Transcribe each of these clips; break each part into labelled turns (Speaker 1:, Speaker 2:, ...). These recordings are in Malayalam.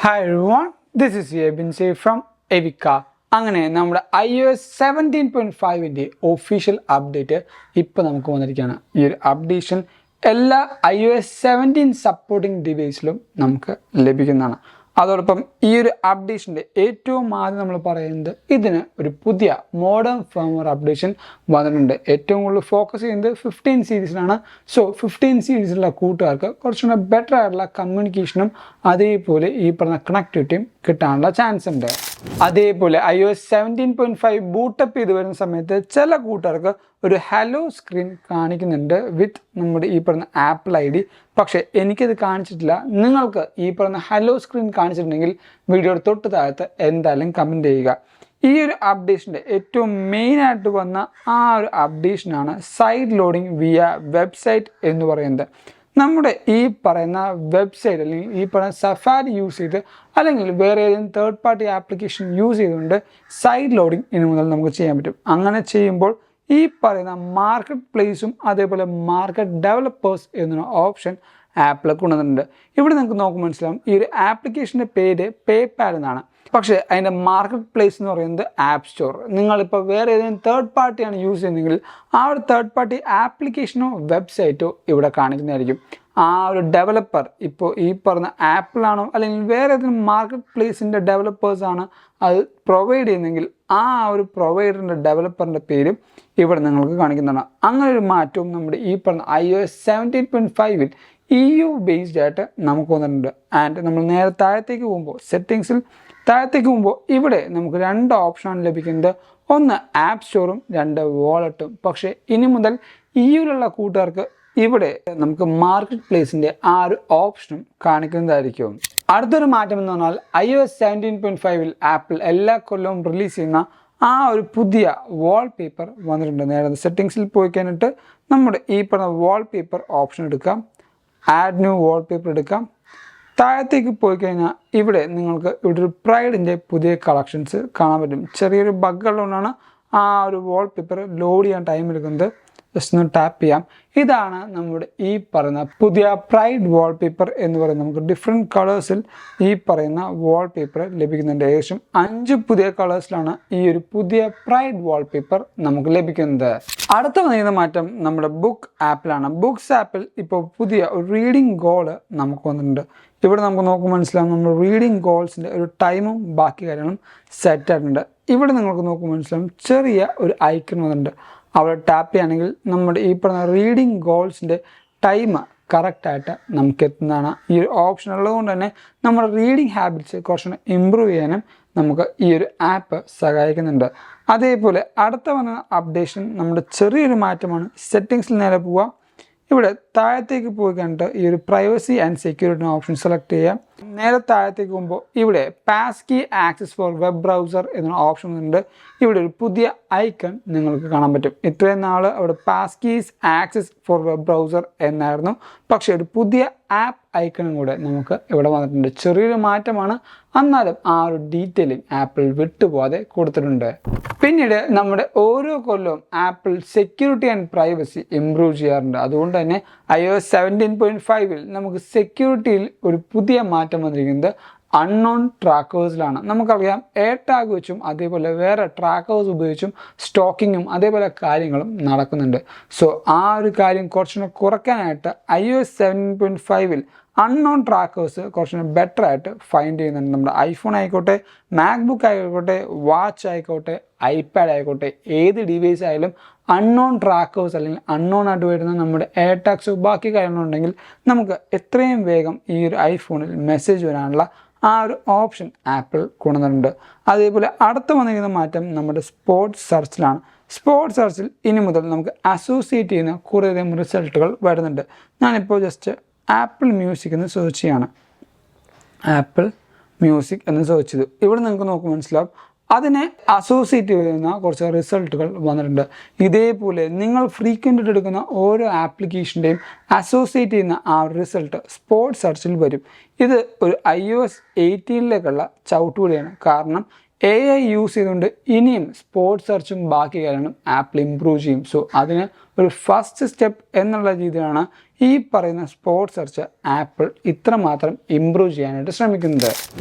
Speaker 1: Hi everyone, this is Yebin Say from Evika. അങ്ങനെ നമ്മുടെ iOS 17.5-ൻ്റെ ഒഫീഷ്യൽ അപ്ഡേറ്റ് ഇപ്പോൾ നമുക്ക് വന്നിരിക്കുകയാണ്. ഈ ഒരു അപ്ഡേഷൻ എല്ലാ iOS 17 സപ്പോർട്ടിംഗ് ഡിവൈസിലും നമുക്ക് ലഭിക്കുന്നതാണ്. അതോടൊപ്പം ഈ ഒരു അപ്ഡേഷൻ്റെ ഏറ്റവും ആദ്യം നമ്മൾ പറയുന്നത് ഇതിന് ഒരു പുതിയ മോഡേൺ ഫേംവെയർ അപ്ഡേഷൻ വന്നിട്ടുണ്ട്. ഏറ്റവും കൂടുതൽ ഫോക്കസ് ചെയ്യുന്നത് 15 സീരീസിലാണ്. സോ 15 സീരീസിലുള്ള കൂട്ടുകാർക്ക് കുറച്ചുകൂടെ ബെറ്റർ ആയിട്ടുള്ള കമ്മ്യൂണിക്കേഷനും അതേപോലെ ഈ പറഞ്ഞ കണക്ടിവിറ്റിയും കിട്ടാനുള്ള ചാൻസ് ഉണ്ട്. അതേപോലെ iOS 17.5 ബൂട്ടപ്പ് ചെയ്ത് വരുന്ന സമയത്ത് ചില കൂട്ടുകാർക്ക് ഒരു ഹലോ സ്ക്രീൻ കാണിക്കുന്നുണ്ട് വിത്ത് നമ്മുടെ ഈ പറഞ്ഞ ആപ്പിൾ ID. പക്ഷേ എനിക്കത് കാണിച്ചിട്ടില്ല. നിങ്ങൾക്ക് ഈ പറഞ്ഞ ഹലോ സ്ക്രീൻ കാണിച്ചിട്ടുണ്ടെങ്കിൽ വീഡിയോയുടെ തൊട്ട് താഴത്ത് എന്തായാലും കമൻറ്റ് ചെയ്യുക. ഈ ഒരു അപ്ഡേഷൻ്റെ ഏറ്റവും മെയിനായിട്ട് വന്ന ആ ഒരു അപ്ഡേഷനാണ് സൈഡ് ലോഡിങ് വിയ വെബ്സൈറ്റ് എന്ന് പറയുന്നത്. നമ്മുടെ ഈ പറയുന്ന വെബ്സൈറ്റ് അല്ലെങ്കിൽ ഈ പറയുന്ന സഫാരി യൂസ് ചെയ്ത് അല്ലെങ്കിൽ വേറെ ഏതെങ്കിലും തേർഡ് പാർട്ടി ആപ്ലിക്കേഷൻ യൂസ് ചെയ്തുകൊണ്ട് സൈഡ് ലോഡിങ് ഇനി മുതൽ നമുക്ക് ചെയ്യാൻ പറ്റും. അങ്ങനെ ചെയ്യുമ്പോൾ ഈ പറയുന്ന മാർക്കറ്റ് പ്ലേസും അതേപോലെ മാർക്കറ്റ് ഡെവലപ്പേഴ്സ് എന്നൊരു ഓപ്ഷൻ ആപ്പിൽ കൊണ്ടുവന്നിട്ടുണ്ട്. ഇവിടെ നിങ്ങൾക്ക് നോക്കുമ്പോൾ മനസ്സിലാവും ഈ ഒരു ആപ്ലിക്കേഷൻ്റെ പേര് പേപാൽ എന്നാണ്. പക്ഷേ അതിൻ്റെ മാർക്കറ്റ് പ്ലേസ് എന്ന് പറയുന്നത് ആപ്പ് സ്റ്റോർ. നിങ്ങളിപ്പോൾ വേറെ ഏതെങ്കിലും തേർഡ് പാർട്ടിയാണ് യൂസ് ചെയ്യുന്നതെങ്കിൽ ആ ഒരു തേർഡ് പാർട്ടി ആപ്ലിക്കേഷനോ വെബ്സൈറ്റോ ഇവിടെ കാണിക്കുന്നതായിരിക്കും. ആ ഒരു ഡെവലപ്പർ ഇപ്പോൾ ഈ പറഞ്ഞ ആപ്പിളാണോ അല്ലെങ്കിൽ വേറെ ഏതെങ്കിലും മാർക്കറ്റ് പ്ലേസിൻ്റെ ഡെവലപ്പേഴ്സാണ് അത് പ്രൊവൈഡ് ചെയ്യുന്നതെങ്കിൽ ആ ഒരു പ്രൊവൈഡറിൻ്റെ ഡെവലപ്പറിൻ്റെ പേരും ഇവിടെ നിങ്ങൾക്ക് കാണിക്കുന്നതാണ്. അങ്ങനെ ഒരു മാറ്റവും നമ്മുടെ ഈ പറഞ്ഞ iOS 17.5-ൽ EU ബേസ്ഡ് ആയിട്ട് നമുക്ക് വന്നിട്ടുണ്ട്. ആൻഡ് നമ്മൾ നേരെ താഴത്തേക്ക് പോകുമ്പോൾ സെറ്റിങ്സിൽ താഴത്തേക്ക് പോകുമ്പോൾ ഇവിടെ നമുക്ക് രണ്ട് ഓപ്ഷനാണ് ലഭിക്കുന്നത്. ഒന്ന് ആപ്പ് സ്റ്റോറും രണ്ട് വാളറ്റും. പക്ഷേ ഇനി മുതൽ EUയിലുള്ള കൂട്ടുകാർക്ക് ഇവിടെ നമുക്ക് മാർക്കറ്റ് പ്ലേസിൻ്റെ ആ ഒരു ഓപ്ഷനും കാണിക്കുന്നതായിരിക്കും. അടുത്തൊരു മാറ്റം എന്ന് പറഞ്ഞാൽ iOS 17.5-ൽ ആപ്പിൾ എല്ലാ കൊല്ലവും റിലീസ് ചെയ്യുന്ന ആ ഒരു പുതിയ വാൾപേപ്പർ വന്നിട്ടുണ്ട്. നേരെ സെറ്റിങ്സിൽ പോയി കഴിഞ്ഞിട്ട് നമ്മുടെ ഈ പറഞ്ഞ വാൾപേപ്പർ ഓപ്ഷൻ എടുക്കാം, ആഡ് ന്യൂ വാൾപേപ്പർ എടുക്കാം. താഴത്തേക്ക് പോയി കഴിഞ്ഞാൽ ഇവിടെ നിങ്ങൾക്ക് ഇവിടെ ഒരു പ്രൈഡിൻ്റെ പുതിയ കളക്ഷൻസ് കാണാൻ പറ്റും. ചെറിയൊരു ബഗ് ഉള്ളതുകൊണ്ടാണ് ആ ഒരു വാൾപേപ്പർ ലോഡ് ചെയ്യാൻ ടൈം എടുക്കുന്നത്. ജസ്റ്റ് ഒന്ന് ടാപ്പ് ചെയ്യാം. ഇതാണ് നമ്മുടെ ഈ പറയുന്ന പുതിയ പ്രൈഡ് വാൾപേപ്പർ എന്ന് പറയുന്നത്. നമുക്ക് ഡിഫറെൻറ്റ് കളേഴ്സിൽ ഈ പറയുന്ന വാൾപേപ്പർ ലഭിക്കുന്നുണ്ട്. ഏകദേശം 5 പുതിയ കളേഴ്സിലാണ് ഈ ഒരു പുതിയ പ്രൈഡ് വാൾപേപ്പർ നമുക്ക് ലഭിക്കുന്നത്. അടുത്ത വന്നിരുന്ന മാറ്റം നമ്മുടെ ബുക്ക് ആപ്പിലാണ്. ബുക്സ് ആപ്പിൽ ഇപ്പോൾ പുതിയ ഒരു റീഡിംഗ് ഗോള് നമുക്ക് വന്നിട്ടുണ്ട്. ഇവിടെ നമുക്ക് നോക്കുമ്പോൾ മനസ്സിലാവും നമ്മൾ റീഡിംഗ് ഗോൾസിൻ്റെ ഒരു ടൈമും ബാക്കി കാര്യങ്ങളും സെറ്റ് ആയിട്ടുണ്ട്. ഇവിടെ നിങ്ങൾക്ക് നോക്കുമ്പോൾ മനസ്സിലാവും ചെറിയ ഒരു ഐക്കൺ വന്നിട്ടുണ്ട്. അവിടെ ടാപ്പ് ചെയ്യുകയാണെങ്കിൽ നമ്മുടെ ഈ പറഞ്ഞ റീഡിംഗ് ഗോൾസിൻ്റെ ടൈം കറക്റ്റായിട്ട് നമുക്ക് എത്തുന്നതാണ്. ഈ ഒരു ഓപ്ഷൻ ഉള്ളതുകൊണ്ട് തന്നെ നമ്മുടെ റീഡിംഗ് ഹാബിറ്റ്സ് കുറച്ചുകൂടെ ഇമ്പ്രൂവ് ചെയ്യാനും നമുക്ക് ഈ ഒരു ആപ്പ് സഹായിക്കുന്നുണ്ട്. അതേപോലെ അടുത്ത വന്ന അപ്ഡേഷൻ നമ്മുടെ ചെറിയൊരു മാറ്റമാണ്. സെറ്റിങ്സിൽ നേരെ പോവുക. ഇവിടെ താഴത്തേക്ക് പോയി കണ്ടിട്ട് ഈ ഒരു privacy and security option select ചെയ്യാം. നേരെ താഴത്തേക്ക് പോകുമ്പോൾ ഇവിടെ pass key access for web browser എന്നൊരു ഓപ്ഷൻ ഉണ്ട്. ഇവിടെ ഒരു പുതിയ ഐക്കൺ നിങ്ങൾക്ക് കാണാൻ പറ്റും. ഇത്രയും നാൾ അവിടെ pass keys access for web browser എന്നായിരുന്നു. പക്ഷേ ഒരു പുതിയ ആപ്പ് ഐക്കണും കൂടെ നമുക്ക് ഇവിടെ വന്നിട്ടുണ്ട്. ചെറിയൊരു മാറ്റമാണ്, എന്നാലും ആ ഒരു ഡീറ്റെയിലിംഗ് ആപ്പിൾ വിട്ടുപോകാതെ കൊടുത്തിട്ടുണ്ട്. പിന്നീട് നമ്മുടെ ഓരോ കൊല്ലവും apple security and privacy improve ചെയ്യാറുണ്ട്. അതുകൊണ്ട് തന്നെ iOS 17.5-ൽ നമുക്ക് സെക്യൂരിറ്റിയിൽ ഒരു പുതിയ മാറ്റം വന്നിരിക്കുന്നത് അൺനോൺ ട്രാക്കേഴ്സിലാണ്. നമുക്കറിയാം എയർ ടാഗ് വെച്ചും അതേപോലെ വേറെ ട്രാക്കേഴ്സ് ഉപയോഗിച്ചും സ്റ്റോക്കിങ്ങും അതേപോലെ കാര്യങ്ങളും നടക്കുന്നുണ്ട്. സോ ആ ഒരു കാര്യം കുറച്ചുകൂടെ കുറയ്ക്കാനായിട്ട് iOS 17.5-ൽ അൺനോൺ ട്രാക്കേഴ്സ് കുറച്ചുകൂടെ ബെറ്റർ ആയിട്ട് ഫൈൻഡ് ചെയ്യുന്നുണ്ട്. നമ്മുടെ ഐഫോൺ ആയിക്കോട്ടെ, മാക്ബുക്ക് ആയിക്കോട്ടെ, വാച്ച് ആയിക്കോട്ടെ, ഐപാഡ് ആയിക്കോട്ടെ, ഏത് ഡിവൈസ് ആയാലും അൺനോൺ ട്രാക്കേഴ്സ് അല്ലെങ്കിൽ അൺനോൺ ആയിട്ട് വരുന്ന നമ്മുടെ എയർ ടാഗ്സോ ബാക്കി കാര്യങ്ങളുണ്ടെങ്കിൽ നമുക്ക് എത്രയും വേഗം ഈ ഒരു ഐഫോണിൽ മെസ്സേജ് വരാനുള്ള ആ ഒരു ഓപ്ഷൻ ആപ്പിൾ കൊണ്ടുവന്നിട്ടുണ്ട്. അതേപോലെ അടുത്ത് വന്നിരിക്കുന്ന മാറ്റം നമ്മുടെ സ്പോർട്സ് സെർച്ചിലാണ്. സ്പോർട്സ് സെർച്ചിൽ ഇനി മുതൽ നമുക്ക് അസോസിയേറ്റ് ചെയ്യുന്ന കുറേയധികം റിസൾട്ടുകൾ വരുന്നുണ്ട്. ഞാനിപ്പോൾ ജസ്റ്റ് ആപ്പിൾ മ്യൂസിക് എന്ന് സെർച്ച് ചെയ്യാണ്. ആപ്പിൾ മ്യൂസിക് എന്ന് സെർച്ച് ചെയ്തു. ഇവിടെ നിങ്ങൾക്ക് നോക്കുമ്പോൾ മനസ്സിലാവും അതിനെ അസോസിയേറ്റ് ചെയ്യുന്ന കുറച്ച് റിസൾട്ടുകൾ വന്നിട്ടുണ്ട്. ഇതേപോലെ നിങ്ങൾ ഫ്രീക്വൻ്റ് എടുക്കുന്ന ഓരോ ആപ്ലിക്കേഷൻ്റെയും അസോസിയേറ്റ് ചെയ്യുന്ന ആ റിസൾട്ട് സ്പോർട്സ് സെർച്ചിൽ വരും. ഇത് ഒരു iOS 18-ലേക്കുള്ള ചവിട്ടുപടിയാണ്. കാരണം AI യൂസ് ചെയ്തുകൊണ്ട് ഇനിയും സ്പോർട്സ് സെർച്ചും ബാക്കി കാര്യങ്ങളും ആപ്പിൾ ഇംപ്രൂവ് ചെയ്യും. സോ അതിന് ഒരു ഫസ്റ്റ് സ്റ്റെപ്പ് എന്നുള്ള രീതിയിലാണ് ഈ പറയുന്ന സ്പോർട്സ് സെർച്ച് ആപ്പിൾ ഇത്രമാത്രം ഇംപ്രൂവ് ചെയ്യാനായിട്ട് ശ്രമിക്കുന്നത്.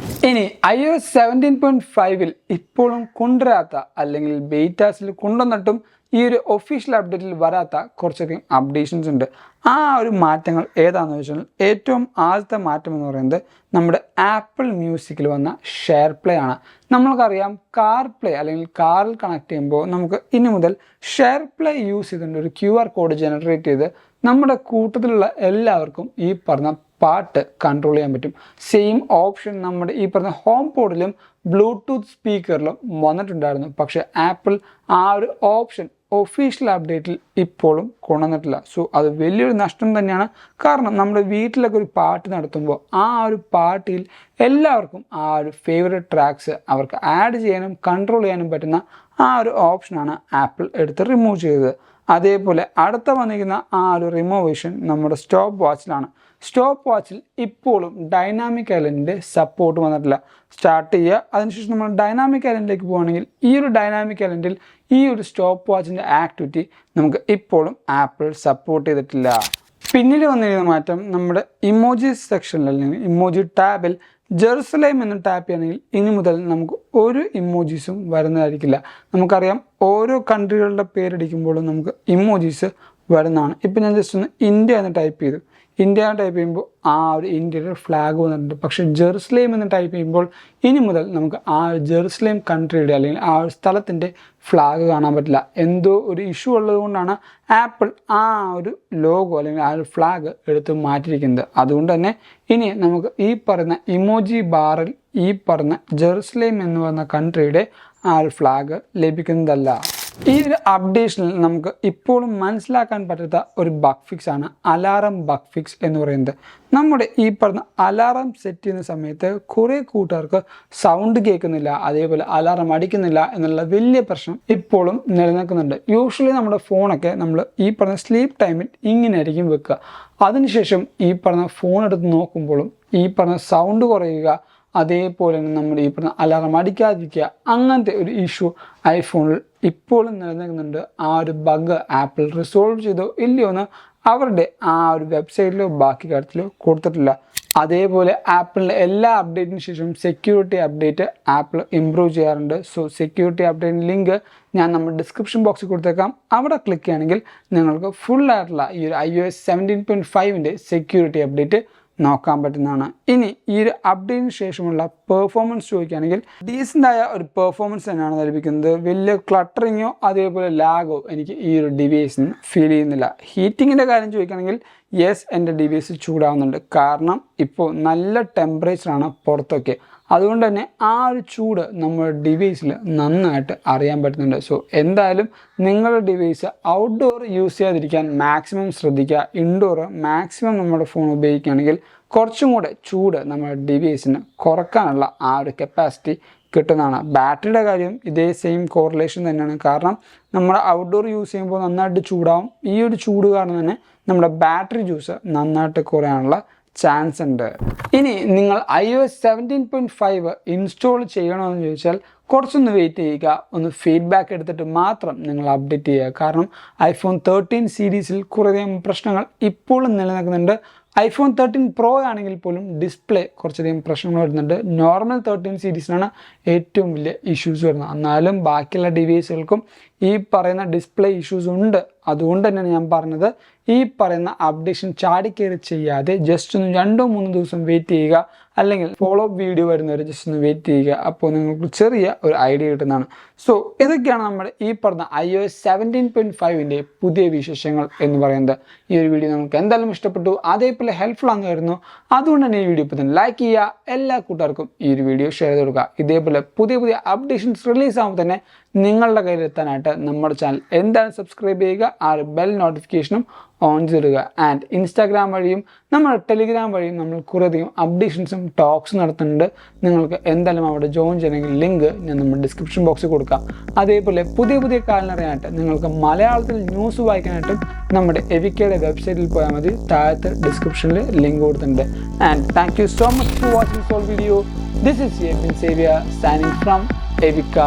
Speaker 1: ഇനി iOS 17.5 ഇപ്പോഴും കൊണ്ടുവരാത്ത അല്ലെങ്കിൽ ബീറ്റാസിൽ കൊണ്ടുവന്നിട്ടും ഈ ഒരു ഒഫീഷ്യൽ അപ്ഡേറ്റിൽ വരാത്ത കുറച്ചധികം അപ്ഡേഷൻസ് ഉണ്ട്. ആ ഒരു മാറ്റങ്ങൾ ഏതാണെന്ന് വെച്ചാൽ ഏറ്റവും ആദ്യത്തെ മാറ്റം എന്ന് പറയുന്നത് നമ്മുടെ ആപ്പിൾ മ്യൂസിക്കിൽ വന്ന ഷെയർ പ്ലേ ആണ്. നമ്മൾക്കറിയാം കാർ പ്ലേ അല്ലെങ്കിൽ കാറിൽ കണക്ട് ചെയ്യുമ്പോൾ നമുക്ക് ഇനി മുതൽ ഷെയർ പ്ലേ യൂസ് ചെയ്തുകൊണ്ട് ഒരു QR കോഡ് ജനറേറ്റ് ചെയ്ത് നമ്മുടെ കൂട്ടത്തിലുള്ള എല്ലാവർക്കും ഈ പറഞ്ഞ പാട്ട് കൺട്രോൾ ചെയ്യാൻ പറ്റും. സെയിം ഓപ്ഷൻ നമ്മുടെ ഈ പറഞ്ഞ ഹോം പോഡിലും ബ്ലൂടൂത്ത് സ്പീക്കറിലും വന്നിട്ടുണ്ടായിരുന്നു. പക്ഷേ ആപ്പിൾ ആ ഒരു ഓപ്ഷൻ ഒഫീഷ്യൽ അപ്ഡേറ്റിൽ ഇപ്പോഴും കൊണ്ടുവന്നിട്ടില്ല. സോ അത് വലിയൊരു നഷ്ടം തന്നെയാണ്. കാരണം നമ്മുടെ വീട്ടിലൊക്കെ ഒരു പാട്ട് നടത്തുമ്പോൾ ആ ഒരു പാട്ടിൽ എല്ലാവർക്കും ആ ഒരു ഫേവറേറ്റ് ട്രാക്സ് അവർക്ക് ആഡ് ചെയ്യാനും കൺട്രോൾ ചെയ്യാനും പറ്റുന്ന ആ ഒരു ഓപ്ഷനാണ് ആപ്പിൾ എടുത്ത് റിമൂവ് ചെയ്തത്. അതേപോലെ അടുത്ത വന്നിരിക്കുന്ന ആ ഒരു റിമൂവേഷൻ നമ്മുടെ സ്റ്റോപ്പ് വാച്ചിലാണ്. സ്റ്റോപ്പ് വാച്ചിൽ ഇപ്പോഴും ഡൈനാമിക് ഐലൻഡിൻ്റെ സപ്പോർട്ട് വന്നിട്ടില്ല. സ്റ്റാർട്ട് ചെയ്യുക, അതിനുശേഷം നമ്മൾ ഡൈനാമിക് ഐലൻഡിലേക്ക് പോകുകയാണെങ്കിൽ ഈ ഒരു ഡൈനാമിക് ഐലൻഡിൽ ഈ ഒരു സ്റ്റോപ്പ് വാച്ചിൻ്റെ ആക്ടിവിറ്റി നമുക്ക് ഇപ്പോഴും ആപ്പിൾ സപ്പോർട്ട് ചെയ്തിട്ടില്ല. പിന്നീട് വന്നിരിക്കുന്ന മാറ്റം നമ്മുടെ ഇമോജി സെക്ഷനിൽ അല്ലെങ്കിൽ ഇമോജി ടാബിൽ ജെറുസലേം എന്ന് ടാപ്പ് ചെയ്യണമെങ്കിൽ ഇനി മുതൽ നമുക്ക് ഒരു ഇമോജീസും വരുന്നതായിരിക്കില്ല. നമുക്കറിയാം ഓരോ കൺട്രികളുടെ പേരടിക്കുമ്പോഴും നമുക്ക് ഇമോജീസ് വരുന്നതാണ്. ഇപ്പം ഞാൻ ജസ്റ്റ് ഒന്ന് ഇന്ത്യ എന്ന് ടൈപ്പ് ചെയ്തു. ഇന്ത്യ ടൈപ്പ് ചെയ്യുമ്പോൾ ആ ഒരു ഇന്ത്യയുടെ ഫ്ലാഗ് വന്നിട്ടുണ്ട്. പക്ഷേ ജെറുസലേം എന്ന് ടൈപ്പ് ചെയ്യുമ്പോൾ ഇനി മുതൽ നമുക്ക് ആ ജെറുസലേം കൺട്രിയുടെ അല്ലെങ്കിൽ ആ ഒരു സ്ഥലത്തിൻ്റെ ഫ്ലാഗ് കാണാൻ പറ്റില്ല. എന്തോ ഒരു ഇഷ്യൂ ഉള്ളത് കൊണ്ടാണ് ആപ്പിൾ ആ ഒരു ലോഗോ അല്ലെങ്കിൽ ആ ഒരു ഫ്ലാഗ് എടുത്ത് മാറ്റിയിരിക്കുന്നത്. അതുകൊണ്ട് തന്നെ ഇനി നമുക്ക് ഈ പറയുന്ന ഇമോജി ബാറിൽ ഈ പറഞ്ഞ ജെറുസലേം എന്ന് പറയുന്ന കൺട്രിയുടെ ആ ഒരു ഫ്ലാഗ് ലഭിക്കുന്നതല്ല. ഈ ഒരു അപ്ഡേഷനിൽ നമുക്ക് ഇപ്പോഴും മനസ്സിലാക്കാൻ പറ്റാത്ത ഒരു ബഗ് ഫിക്സ് ആണ് അലാറം ബഗ് ഫിക്സ് എന്ന് പറയുന്നത്. നമ്മുടെ ഈ പറഞ്ഞ അലാറം സെറ്റ് ചെയ്യുന്ന സമയത്ത് കുറേ കൂട്ടുകാർക്ക് സൗണ്ട് കേൾക്കുന്നില്ല, അതേപോലെ അലാറം അടിക്കുന്നില്ല എന്നുള്ള വലിയ പ്രശ്നം ഇപ്പോഴും നിലനിൽക്കുന്നുണ്ട്. യൂഷ്വലി നമ്മുടെ ഫോണൊക്കെ നമ്മൾ ഈ പറഞ്ഞ സ്ലീപ്പ് ടൈമിൽ ഇങ്ങനെ ആയിരിക്കും വെക്കുക. അതിനുശേഷം ഈ പറഞ്ഞ ഫോൺ എടുത്ത് നോക്കുമ്പോഴും ഈ പറഞ്ഞ സൗണ്ട് കുറയുക, അതേപോലെ തന്നെ നമ്മുടെ ഈ പറഞ്ഞ അലാറം അടിക്കാതിരിക്കുക, അങ്ങനത്തെ ഒരു ഇഷ്യൂ ഐഫോണിൽ ഇപ്പോഴും നിലനിൽക്കുന്നുണ്ട്. ആ ഒരു ബഗ് ആപ്പിൾ റിസോൾവ് ചെയ്തോ ഇല്ലയോ എന്ന് അവരുടെ ആ ഒരു വെബ്സൈറ്റിലോ ബാക്കി കാര്യത്തിലോ കൊടുത്തിട്ടില്ല. അതേപോലെ ആപ്പിളിൻ്റെ എല്ലാ അപ്ഡേറ്റിന് ശേഷം സെക്യൂരിറ്റി അപ്ഡേറ്റ് ആപ്പിൾ ഇംപ്രൂവ് ചെയ്യാറുണ്ട്. സോ സെക്യൂരിറ്റി അപ്ഡേറ്റിൻ്റെ ലിങ്ക് ഞാൻ നമ്മുടെ ഡിസ്ക്രിപ്ഷൻ ബോക്സിൽ കൊടുത്തേക്കാം. അവിടെ ക്ലിക്ക് ചെയ്യുകയാണെങ്കിൽ നിങ്ങൾക്ക് ഫുള്ളായിട്ടുള്ള ഈ ഒരു iOS 17.5 സെക്യൂരിറ്റി അപ്ഡേറ്റ് നോക്കാൻ പറ്റുന്നതാണ്. ഇനി ഈ ഒരു അപ്ഡേറ്റിന് ശേഷമുള്ള പെർഫോമൻസ് ചോദിക്കുകയാണെങ്കിൽ ഡീസൻ്റായ ഒരു പെർഫോമൻസ് തന്നെയാണ് ലഭിക്കുന്നത്. വലിയ ക്ലട്ടറിങ്ങോ അതേപോലെ ലാഗോ എനിക്ക് ഈ ഒരു ഡിവൈസിന് ഫീൽ ചെയ്യുന്നില്ല. ഹീറ്റിങ്ങിൻ്റെ കാര്യം ചോദിക്കുകയാണെങ്കിൽ യെസ്, എൻ്റെ ഡിവൈസ് ചൂടാവുന്നുണ്ട്. കാരണം ഇപ്പോൾ നല്ല ടെമ്പറേച്ചറാണ് പുറത്തൊക്കെ. അതുകൊണ്ട് തന്നെ ആ ഒരു ചൂട് നമ്മുടെ ഡിവൈസിൽ നന്നായിട്ട് അറിയാൻ പറ്റുന്നുണ്ട്. സോ എന്തായാലും നിങ്ങളുടെ ഡിവൈസ് ഔട്ട്ഡോർ യൂസ് ചെയ്യാതിരിക്കാൻ മാക്സിമം ശ്രദ്ധിക്കുക. ഇൻഡോർ മാക്സിമം നമ്മുടെ ഫോൺ ഉപയോഗിക്കുകയാണെങ്കിൽ കുറച്ചും കൂടെ ചൂട് നമ്മുടെ ഡിവൈസിന് കുറക്കാനുള്ള ആ ഒരു കപ്പാസിറ്റി കിട്ടുന്നതാണ്. ബാറ്ററിയുടെ കാര്യം ഇതേ സെയിം കോറിലേഷൻ തന്നെയാണ്. കാരണം നമ്മൾ ഔട്ട്ഡോർ യൂസ് ചെയ്യുമ്പോൾ നന്നായിട്ട് ചൂടാവും. ഈ ഒരു ചൂട് കാരണം തന്നെ നമ്മുടെ ബാറ്ററി യൂസ് നന്നായിട്ട് കുറയാനുള്ള ചാൻസ് ഉണ്ട്. ഇനി നിങ്ങൾ iOS 17.5 ഇൻസ്റ്റാൾ ചെയ്യണമെന്ന് ചോദിച്ചാൽ കുറച്ചൊന്ന് വെയിറ്റ് ചെയ്യുക. ഒന്ന് ഫീഡ്ബാക്ക് എടുത്തിട്ട് മാത്രം നിങ്ങൾ അപ്ഡേറ്റ് ചെയ്യുക. കാരണം iPhone 13 സീരീസിൽ കുറേയധികം പ്രശ്നങ്ങൾ ഇപ്പോഴും നിലനിൽക്കുന്നുണ്ട്. iPhone 13 Pro ആണെങ്കിൽ പോലും ഡിസ്പ്ലേ കുറച്ചധികം പ്രശ്നങ്ങൾ വരുന്നുണ്ട്. നോർമൽ 13 സീരീസിനാണ് ഏറ്റവും വലിയ ഇഷ്യൂസ് വരുന്നത്. എന്നാലും ബാക്കിയുള്ള ഡിവൈസുകൾക്കും ഈ പറയുന്ന ഡിസ്പ്ലേ ഇഷ്യൂസ് ഉണ്ട്. അതുകൊണ്ട് തന്നെയാണ് ഞാൻ പറഞ്ഞത് ഈ പറയുന്ന അപ്ഡേഷൻ ചാടിക്കയറി ചെയ്യാതെ ജസ്റ്റ് ഒന്ന് 2-3 ദിവസം വെയിറ്റ് ചെയ്യുക. അല്ലെങ്കിൽ ഫോളോ അപ്പ് വീഡിയോ വരുന്നവർ ജസ്റ്റ് ഒന്ന് വെയിറ്റ് ചെയ്യുക. അപ്പോൾ നിങ്ങൾക്ക് ചെറിയ ഒരു ഐഡിയ കിട്ടുന്നതാണ്. സോ ഇതൊക്കെയാണ് നമ്മുടെ ഈ പറഞ്ഞ iOS 17.5 പുതിയ വിശേഷങ്ങൾ എന്ന് പറയുന്നത്. ഈ ഒരു വീഡിയോ നിങ്ങൾക്ക് എന്തായാലും ഇഷ്ടപ്പെട്ടു, അതേപോലെ ഹെൽപ്ഫുൾ ആണെന്ന് വരുന്നു. അതുകൊണ്ട് തന്നെ ഈ വീഡിയോ ഇപ്പോൾ തന്നെ ലൈക്ക് ചെയ്യുക. എല്ലാ കൂട്ടുകാർക്കും ഈ ഒരു വീഡിയോ ഷെയർ ചെയ്ത് കൊടുക്കുക. ഇതേപോലെ പുതിയ പുതിയ അപ്ഡേഷൻസ് റിലീസ് ആകുമ്പോൾ തന്നെ നിങ്ങളുടെ കയ്യിലെത്താനായിട്ട് നമ്മുടെ ചാനൽ എന്തായാലും സബ്സ്ക്രൈബ് ചെയ്യുക. ആ ഒരു ബെൽ നോട്ടിഫിക്കേഷനും ഓൺ ചെയ്തിടുക. ആൻഡ് ഇൻസ്റ്റാഗ്രാം വഴിയും നമ്മുടെ ടെലിഗ്രാം വഴിയും നമ്മൾ കുറേയധികം അപ്ഡേഷൻസും ടോക്സ് നടത്തുന്നുണ്ട്. നിങ്ങൾക്ക് എന്തായാലും അവിടെ ജോയിൻ ചെയ്യണമെങ്കിൽ ലിങ്ക് ഞാൻ നമ്മുടെ ഡിസ്ക്രിപ്ഷൻ ബോക്സിൽ കൊടുക്കാം. അതേപോലെ പുതിയ പുതിയ കാര്യങ്ങളറിയാനായിട്ട് നിങ്ങൾക്ക് മലയാളത്തിൽ ന്യൂസ് വായിക്കാനായിട്ടും നമ്മുടെ എവിക്കയുടെ വെബ്സൈറ്റിൽ പോയാൽ മതി. താഴത്തെ ഡിസ്ക്രിപ്ഷനിൽ ലിങ്ക് കൊടുത്തിട്ടുണ്ട്. And thank you so much for watching four video. This is Bin Xavier signing from എവിക്ക.